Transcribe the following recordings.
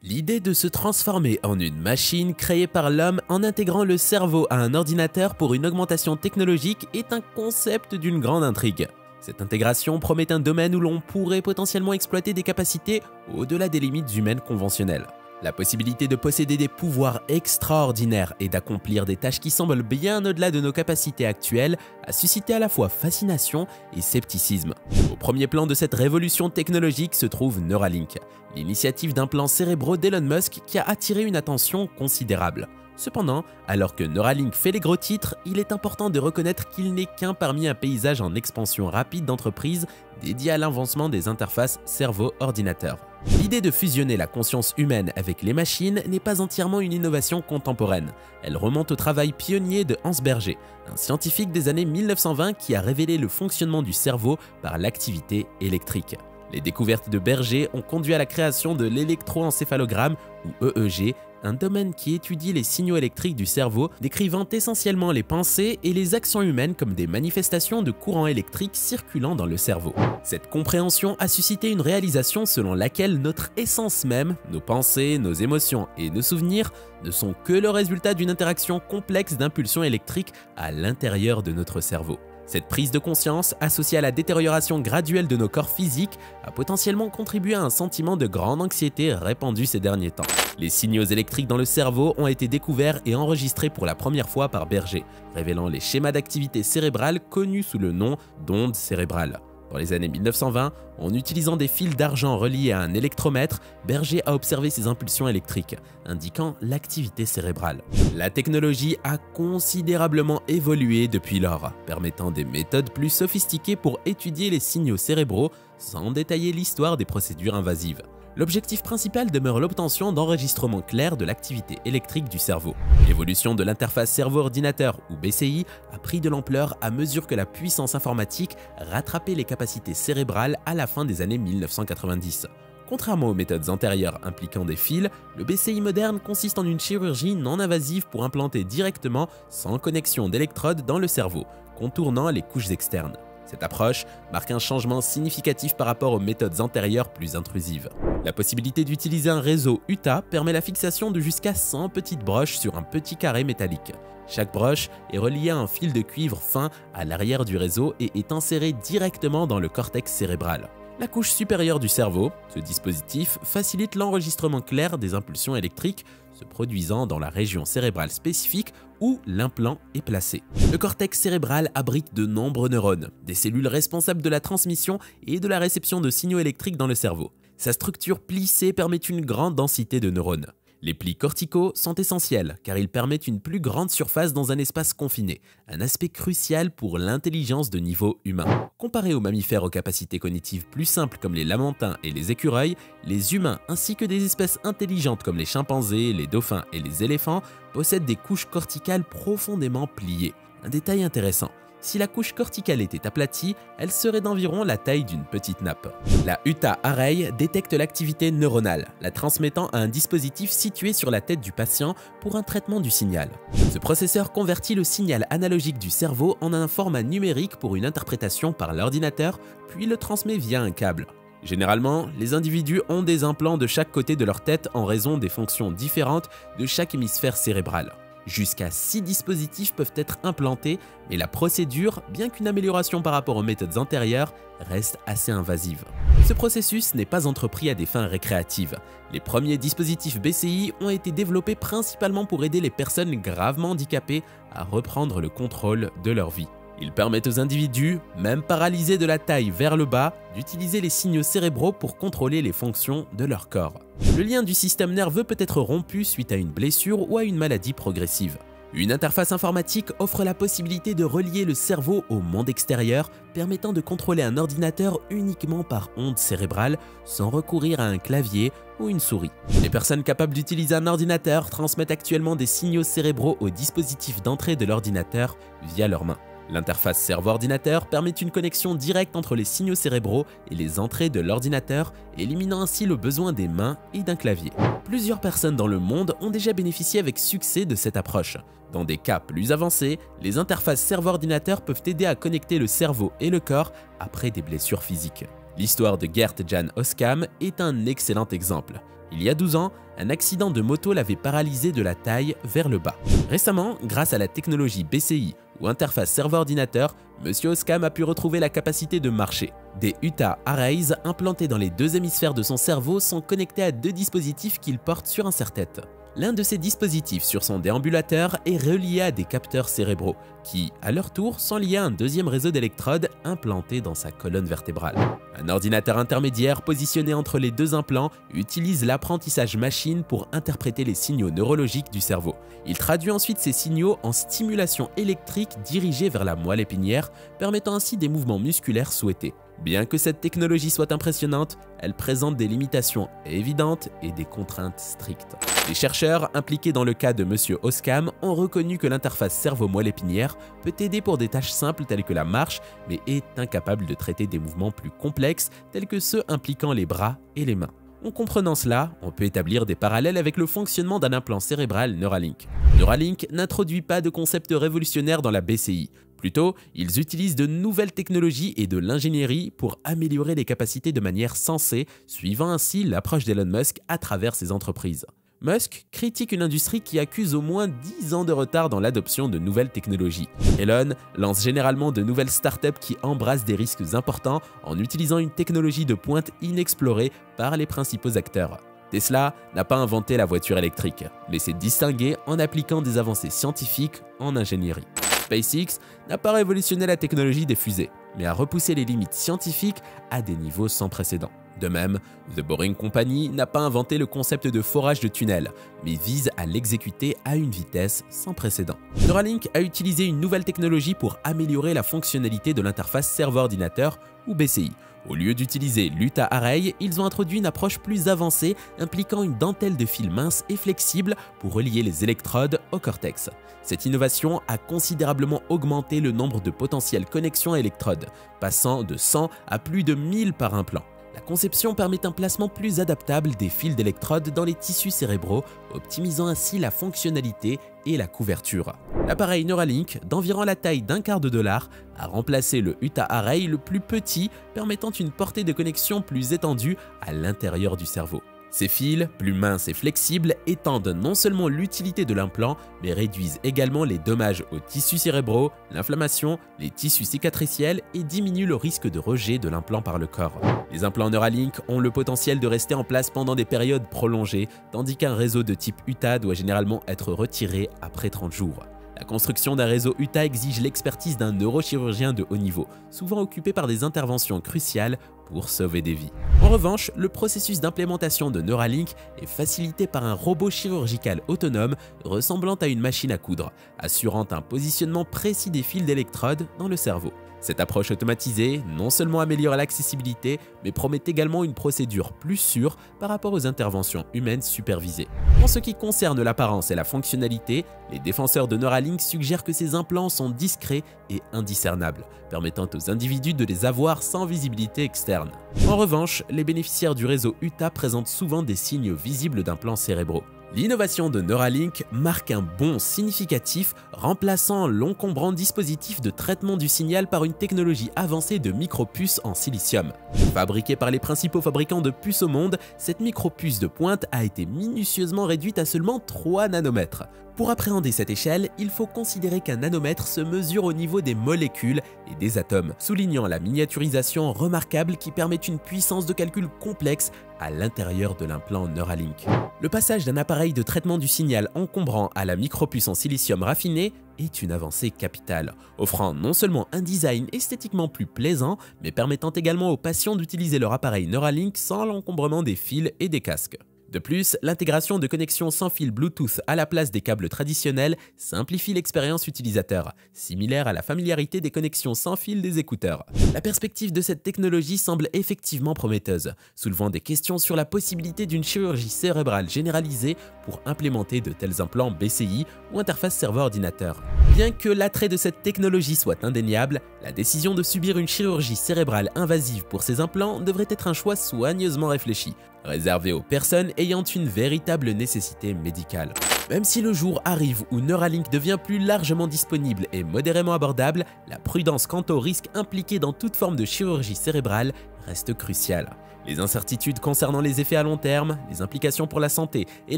L'idée de se transformer en une machine créée par l'homme en intégrant le cerveau à un ordinateur pour une augmentation technologique est un concept d'une grande intrigue. Cette intégration promet un domaine où l'on pourrait potentiellement exploiter des capacités au-delà des limites humaines conventionnelles. La possibilité de posséder des pouvoirs extraordinaires et d'accomplir des tâches qui semblent bien au-delà de nos capacités actuelles a suscité à la fois fascination et scepticisme. Au premier plan de cette révolution technologique se trouve Neuralink, l'initiative d'implants cérébraux d'Elon Musk qui a attiré une attention considérable. Cependant, alors que Neuralink fait les gros titres, il est important de reconnaître qu'il n'est qu'un parmi un paysage en expansion rapide d'entreprises dédiées à l'avancement des interfaces cerveau-ordinateur. L'idée de fusionner la conscience humaine avec les machines n'est pas entièrement une innovation contemporaine. Elle remonte au travail pionnier de Hans Berger, un scientifique des années 1920 qui a révélé le fonctionnement du cerveau par l'activité électrique. Les découvertes de Berger ont conduit à la création de l'électroencéphalogramme ou EEG, un domaine qui étudie les signaux électriques du cerveau, décrivant essentiellement les pensées et les actions humaines comme des manifestations de courants électriques circulant dans le cerveau. Cette compréhension a suscité une réalisation selon laquelle notre essence même, nos pensées, nos émotions et nos souvenirs ne sont que le résultat d'une interaction complexe d'impulsions électriques à l'intérieur de notre cerveau. Cette prise de conscience, associée à la détérioration graduelle de nos corps physiques, a potentiellement contribué à un sentiment de grande anxiété répandu ces derniers temps. Les signaux électriques dans le cerveau ont été découverts et enregistrés pour la première fois par Berger, révélant les schémas d'activité cérébrale connus sous le nom d'ondes cérébrales. Dans les années 1920, en utilisant des fils d'argent reliés à un électromètre, Berger a observé ces impulsions électriques, indiquant l'activité cérébrale. La technologie a considérablement évolué depuis lors, permettant des méthodes plus sophistiquées pour étudier les signaux cérébraux sans détailler l'histoire des procédures invasives. L'objectif principal demeure l'obtention d'enregistrements clairs de l'activité électrique du cerveau. L'évolution de l'interface cerveau-ordinateur ou BCI a pris de l'ampleur à mesure que la puissance informatique rattrapait les capacités cérébrales à la fin des années 1990. Contrairement aux méthodes antérieures impliquant des fils, le BCI moderne consiste en une chirurgie non invasive pour implanter directement, sans connexion d'électrodes dans le cerveau, contournant les couches externes. Cette approche marque un changement significatif par rapport aux méthodes antérieures plus intrusives. La possibilité d'utiliser un réseau UTA permet la fixation de jusqu'à 100 petites broches sur un petit carré métallique. Chaque broche est reliée à un fil de cuivre fin à l'arrière du réseau et est insérée directement dans le cortex cérébral. La couche supérieure du cerveau, ce dispositif facilite l'enregistrement clair des impulsions électriques se produisant dans la région cérébrale spécifique où l'implant est placé. Le cortex cérébral abrite de nombreux neurones, des cellules responsables de la transmission et de la réception de signaux électriques dans le cerveau. Sa structure plissée permet une grande densité de neurones. Les plis corticaux sont essentiels car ils permettent une plus grande surface dans un espace confiné, un aspect crucial pour l'intelligence de niveau humain. Comparé aux mammifères aux capacités cognitives plus simples comme les lamantins et les écureuils, les humains ainsi que des espèces intelligentes comme les chimpanzés, les dauphins et les éléphants possèdent des couches corticales profondément pliées. Un détail intéressant. Si la couche corticale était aplatie, elle serait d'environ la taille d'une petite nappe. La UTA Array détecte l'activité neuronale, la transmettant à un dispositif situé sur la tête du patient pour un traitement du signal. Ce processeur convertit le signal analogique du cerveau en un format numérique pour une interprétation par l'ordinateur, puis le transmet via un câble. Généralement, les individus ont des implants de chaque côté de leur tête en raison des fonctions différentes de chaque hémisphère cérébral. Jusqu'à 6 dispositifs peuvent être implantés, mais la procédure, bien qu'une amélioration par rapport aux méthodes antérieures, reste assez invasive. Ce processus n'est pas entrepris à des fins récréatives. Les premiers dispositifs BCI ont été développés principalement pour aider les personnes gravement handicapées à reprendre le contrôle de leur vie. Ils permettent aux individus, même paralysés de la taille vers le bas, d'utiliser les signaux cérébraux pour contrôler les fonctions de leur corps. Le lien du système nerveux peut être rompu suite à une blessure ou à une maladie progressive. Une interface informatique offre la possibilité de relier le cerveau au monde extérieur, permettant de contrôler un ordinateur uniquement par ondes cérébrales, sans recourir à un clavier ou une souris. Les personnes capables d'utiliser un ordinateur transmettent actuellement des signaux cérébraux au dispositif d'entrée de l'ordinateur via leurs mains. L'interface cerveau-ordinateur permet une connexion directe entre les signaux cérébraux et les entrées de l'ordinateur, éliminant ainsi le besoin des mains et d'un clavier. Plusieurs personnes dans le monde ont déjà bénéficié avec succès de cette approche. Dans des cas plus avancés, les interfaces cerveau-ordinateur peuvent aider à connecter le cerveau et le corps après des blessures physiques. L'histoire de Gert Jan Oskam est un excellent exemple. Il y a 12 ans, un accident de moto l'avait paralysé de la taille vers le bas. Récemment, grâce à la technologie BCI ou interface cerveau-ordinateur, M. Oskam a pu retrouver la capacité de marcher. Des Utah Arrays implantés dans les deux hémisphères de son cerveau sont connectés à deux dispositifs qu'il porte sur un serre-tête. L'un de ces dispositifs sur son déambulateur est relié à des capteurs cérébraux qui, à leur tour, sont liés à un deuxième réseau d'électrodes implanté dans sa colonne vertébrale. Un ordinateur intermédiaire positionné entre les deux implants utilise l'apprentissage machine pour interpréter les signaux neurologiques du cerveau. Il traduit ensuite ces signaux en stimulation électrique dirigée vers la moelle épinière, permettant ainsi des mouvements musculaires souhaités. Bien que cette technologie soit impressionnante, elle présente des limitations évidentes et des contraintes strictes. Les chercheurs impliqués dans le cas de M. Oskam ont reconnu que l'interface cerveau-moelle épinière peut aider pour des tâches simples telles que la marche, mais est incapable de traiter des mouvements plus complexes tels que ceux impliquant les bras et les mains. En comprenant cela, on peut établir des parallèles avec le fonctionnement d'un implant cérébral Neuralink. Neuralink n'introduit pas de concept révolutionnaire dans la BCI. Plutôt, ils utilisent de nouvelles technologies et de l'ingénierie pour améliorer les capacités de manière sensée, suivant ainsi l'approche d'Elon Musk à travers ses entreprises. Musk critique une industrie qui accuse au moins 10 ans de retard dans l'adoption de nouvelles technologies. Elon lance généralement de nouvelles startups qui embrassent des risques importants en utilisant une technologie de pointe inexplorée par les principaux acteurs. Tesla n'a pas inventé la voiture électrique, mais s'est distingué en appliquant des avancées scientifiques en ingénierie. SpaceX n'a pas révolutionné la technologie des fusées, mais a repoussé les limites scientifiques à des niveaux sans précédent. De même, The Boring Company n'a pas inventé le concept de forage de tunnels, mais vise à l'exécuter à une vitesse sans précédent. Neuralink a utilisé une nouvelle technologie pour améliorer la fonctionnalité de l'interface cerveau-ordinateur ou BCI. Au lieu d'utiliser l'Utah Array, ils ont introduit une approche plus avancée impliquant une dentelle de fil mince et flexible pour relier les électrodes au cortex. Cette innovation a considérablement augmenté le nombre de potentielles connexions à électrodes, passant de 100 à plus de 1000 par implant. La conception permet un placement plus adaptable des fils d'électrodes dans les tissus cérébraux, optimisant ainsi la fonctionnalité et la couverture. L'appareil Neuralink, d'environ la taille d'$1/4, a remplacé le Utah Array le plus petit, permettant une portée de connexion plus étendue à l'intérieur du cerveau. Ces fils, plus minces et flexibles, étendent non seulement l'utilité de l'implant, mais réduisent également les dommages aux tissus cérébraux, l'inflammation, les tissus cicatriciels et diminuent le risque de rejet de l'implant par le corps. Les implants Neuralink ont le potentiel de rester en place pendant des périodes prolongées, tandis qu'un réseau de type Utah doit généralement être retiré après 30 jours. La construction d'un réseau Utah exige l'expertise d'un neurochirurgien de haut niveau, souvent occupé par des interventions cruciales pour sauver des vies. En revanche, le processus d'implémentation de Neuralink est facilité par un robot chirurgical autonome ressemblant à une machine à coudre, assurant un positionnement précis des fils d'électrodes dans le cerveau. Cette approche automatisée non seulement améliore l'accessibilité, mais promet également une procédure plus sûre par rapport aux interventions humaines supervisées. En ce qui concerne l'apparence et la fonctionnalité, les défenseurs de Neuralink suggèrent que ces implants sont discrets et indiscernables, permettant aux individus de les avoir sans visibilité externe. En revanche, les bénéficiaires du réseau Utah présentent souvent des signes visibles d'implants cérébraux. L'innovation de Neuralink marque un bond significatif, remplaçant l'encombrant dispositif de traitement du signal par une technologie avancée de micropuces en silicium. Fabriquée par les principaux fabricants de puces au monde, cette micropuce de pointe a été minutieusement réduite à seulement 3 nanomètres. Pour appréhender cette échelle, il faut considérer qu'un nanomètre se mesure au niveau des molécules et des atomes, soulignant la miniaturisation remarquable qui permet une puissance de calcul complexe à l'intérieur de l'implant Neuralink. Le passage d'un appareil de traitement du signal encombrant à la micropuce en silicium raffiné est une avancée capitale, offrant non seulement un design esthétiquement plus plaisant, mais permettant également aux patients d'utiliser leur appareil Neuralink sans l'encombrement des fils et des casques. De plus, l'intégration de connexions sans fil Bluetooth à la place des câbles traditionnels simplifie l'expérience utilisateur, similaire à la familiarité des connexions sans fil des écouteurs. La perspective de cette technologie semble effectivement prometteuse, soulevant des questions sur la possibilité d'une chirurgie cérébrale généralisée pour implémenter de tels implants BCI ou interface cerveau-ordinateur. Bien que l'attrait de cette technologie soit indéniable, la décision de subir une chirurgie cérébrale invasive pour ces implants devrait être un choix soigneusement réfléchi, réservé aux personnes ayant une véritable nécessité médicale. Même si le jour arrive où Neuralink devient plus largement disponible et modérément abordable, la prudence quant aux risques impliqués dans toute forme de chirurgie cérébrale reste cruciale. Les incertitudes concernant les effets à long terme, les implications pour la santé et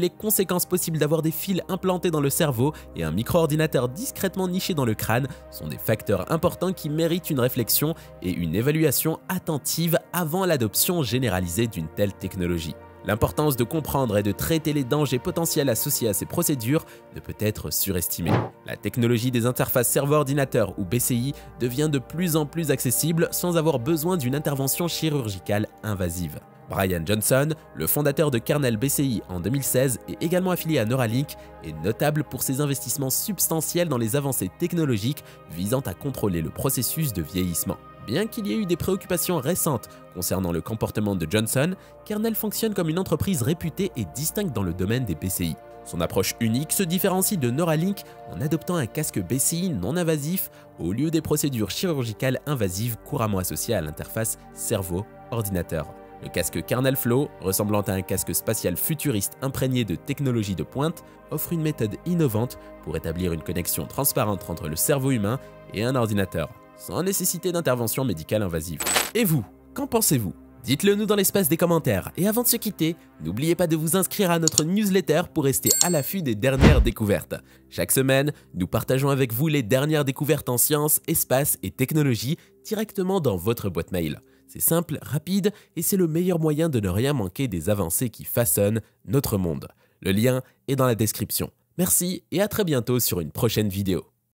les conséquences possibles d'avoir des fils implantés dans le cerveau et un micro-ordinateur discrètement niché dans le crâne sont des facteurs importants qui méritent une réflexion et une évaluation attentive avant l'adoption généralisée d'une telle technologie. L'importance de comprendre et de traiter les dangers potentiels associés à ces procédures ne peut être surestimée. La technologie des interfaces cerveau-ordinateur ou BCI devient de plus en plus accessible sans avoir besoin d'une intervention chirurgicale invasive. Brian Johnson, le fondateur de Kernel BCI en 2016 et également affilié à Neuralink, est notable pour ses investissements substantiels dans les avancées technologiques visant à contrôler le processus de vieillissement. Bien qu'il y ait eu des préoccupations récentes concernant le comportement de Johnson, Kernel fonctionne comme une entreprise réputée et distincte dans le domaine des BCI. Son approche unique se différencie de Neuralink en adoptant un casque BCI non invasif au lieu des procédures chirurgicales invasives couramment associées à l'interface cerveau-ordinateur. Le casque Kernel Flow, ressemblant à un casque spatial futuriste imprégné de technologies de pointe, offre une méthode innovante pour établir une connexion transparente entre le cerveau humain et un ordinateur, sans nécessité d'intervention médicale invasive. Et vous, qu'en pensez-vous? Dites-le nous dans l'espace des commentaires. Et avant de se quitter, n'oubliez pas de vous inscrire à notre newsletter pour rester à l'affût des dernières découvertes. Chaque semaine, nous partageons avec vous les dernières découvertes en sciences, espace et technologie directement dans votre boîte mail. C'est simple, rapide et c'est le meilleur moyen de ne rien manquer des avancées qui façonnent notre monde. Le lien est dans la description. Merci et à très bientôt sur une prochaine vidéo.